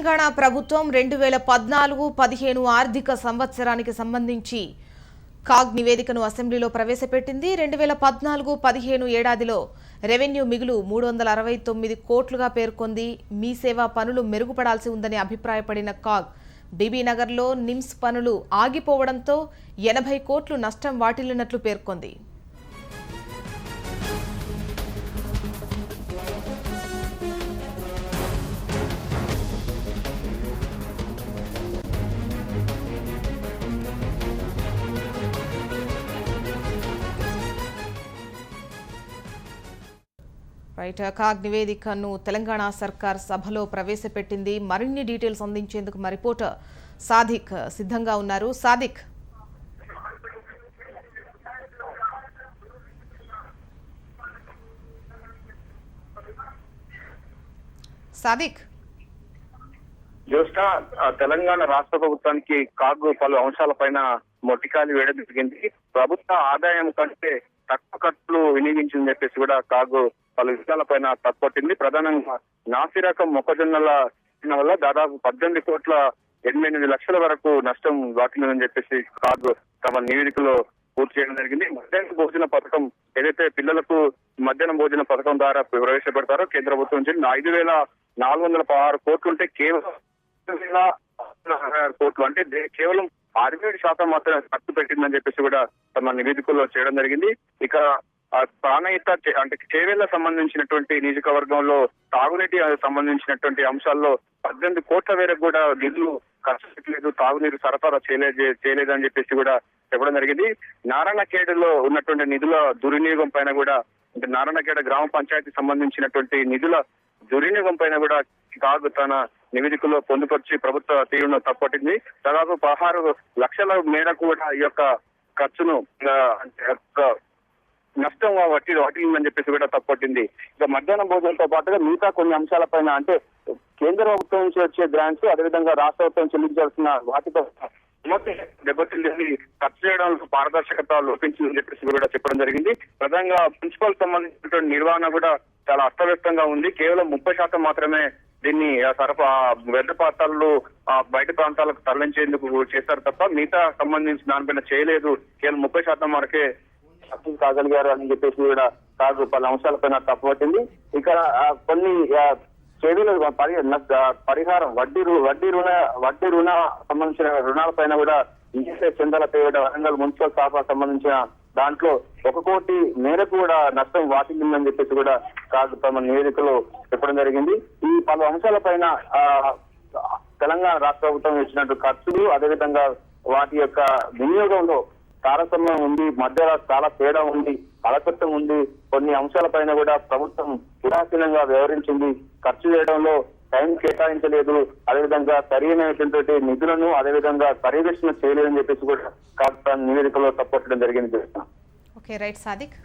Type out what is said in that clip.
తెలంగాణ ప్రభుత్వం 2014-15 ఆర్థిక సంవత్సరానికి సంబంధించి కాగ్ నివేదికను అసెంబ్లీలో ప్రవేశపెట్టింది. 2014-15 ఏడాదిలో రెవెన్యూ మిగులు 369 కోట్లుగా పేర్కొంది. మీ సేవా పనులు మెరుగుపడాల్సి ఉందని అభిప్రాయపడిన కాగ్ బీబీనగర్లో నిమ్స్ పనులు ఆగిపోవడంతో 80 కోట్లు నష్టం వాటిల్లినట్లు పేర్కొంది. కాగ్ నివేదికను తెలంగాణ సర్కార్ సభలో ప్రవేశపెట్టింది. మరిన్ని డీటెయిల్స్ అందించేందుకు మా రిపోర్టర్ సాదిక్ సిద్ధంగా ఉన్నారు. సాదిక్, తెలంగాణ రాష్ట్ర ప్రభుత్వానికి కాగ్ పలు అంశాలపైన మొట్టికాలి వేయడం జరిగింది. ప్రభుత్వ ఆదాయం కంటే తక్కువ ఖర్చులు వినియోగించిందని చెప్పేసి కూడా కాగ్ పలు విషయాలపైన తప్పొట్టింది. ప్రధానంగా నాసి రకం మొక్కజొన్నల వల్ల దాదాపు 18 కోట్ల 88 లక్షల వరకు నష్టం వాటిల్లిందని చెప్పేసి కాగ్ తమ నివేదికలో పూర్తి చేయడం జరిగింది. మధ్యాహ్న భోజన పథకం ఏదైతే పిల్లలకు మధ్యాహ్న భోజన పథకం ద్వారా ప్రవేశపెడతారో కేంద్ర ప్రభుత్వం నుంచి 5,416 కోట్లు ఉంటే కేవలం 5,066 కోట్లు అంటే కేవలం 67% మాత్రమే ఖర్చు పెట్టిందని చెప్పేసి కూడా తమ నివేదికల్లో చేయడం జరిగింది. ఇక ప్రాణహిత అంటే చేవేళ్ల సంబంధించినటువంటి నియోజకవర్గంలో తాగునీటి సంబంధించినటువంటి అంశాల్లో 18 కోట్ల మేరకు కూడా నిధులు ఖర్చు పెట్టలేదు, తాగునీరు సరఫరా చేయలేదని చెప్పేసి కూడా చెప్పడం జరిగింది. నారాయణఖేడ్లో ఉన్నటువంటి నిధుల దుర్వినియోగం పైన కూడా అంటే నారాయణఖేడ్ గ్రామ పంచాయతీ సంబంధించినటువంటి నిధుల దుర్వినియోగం పైన కూడా కాగ్ తన నివేదికలో పొందుపరిచి ప్రభుత్వ తీరును తప్పట్టింది. దాదాపు 16 లక్షల మేరకు కూడా ఈ యొక్క ఖర్చును నష్టం వాటిల్లిందని చెప్పేసి కూడా తప్పట్టింది. ఇక మధ్యాహ్నం భోజనంతో పాటుగా మిగతా కొన్ని అంశాలపైన అంటే కేంద్ర ప్రభుత్వం నుంచి వచ్చే గ్రాంట్స్ అదేవిధంగా రాష్ట్ర ప్రభుత్వం చెల్లించాల్సిన వాటితో దెబ్బతిల్లి ఖర్చు చేయడంలో పారదర్శకత లోపించిందని చెప్పేసి కూడా చెప్పడం జరిగింది. ప్రధానంగా మున్సిపల్ సంబంధించినటువంటి నిర్వహణ కూడా చాలా అస్తవ్యస్తంగా ఉంది. కేవలం 30% మాత్రమే దీన్ని వ్యర్థ పాత్రలు బయట ప్రాంతాలకు తరలించేందుకు చేస్తారు తప్ప మిగతా సంబంధించి దానిపైన చేయలేదు. కేవలం 30% వరకే సక్సెస్ కాగలిగారు అని చెప్పేసి కూడా కాగ్ పలు అంశాలపైన తప్పబట్టింది. ఇక కొన్ని చర్యలు పరిహారం వడ్డీ రుణ సంబంధించిన రుణాలపైన కూడా ఈఎస్ఐ చందాల పేరిట వరంగల్ మున్సిపల్ శాఖ సంబంధించిన దాంట్లో 1 కోటి మేరకు కూడా నష్టం వాటిల్లిందని చెప్పేసి కూడా కాగ్ తమ నివేదికలో చెప్పడం జరిగింది. ఈ పలు అంశాలపైన తెలంగాణ రాష్ట్ర ప్రభుత్వం ఇచ్చినట్టు ఖర్చులు అదేవిధంగా వాటి యొక్క వినియోగంలో తారతమ్యం ఉంది, మధ్యలో చాలా తేడా ఉంది, అలసత్వం ఉంది. కొన్ని అంశాలపైన కూడా ప్రభుత్వం ఉదాసీనంగా వ్యవహరించింది. ఖర్చు చేయడంలో టైం కేటాయించలేదు, అదేవిధంగా సరైనటువంటి నిధులను అదేవిధంగా పర్యవేక్షణ చేయలేదని చెప్పేసి కూడా కాగ్ నివేదికలో తప్పట్టడం జరిగింది. Okay, right Sadiq.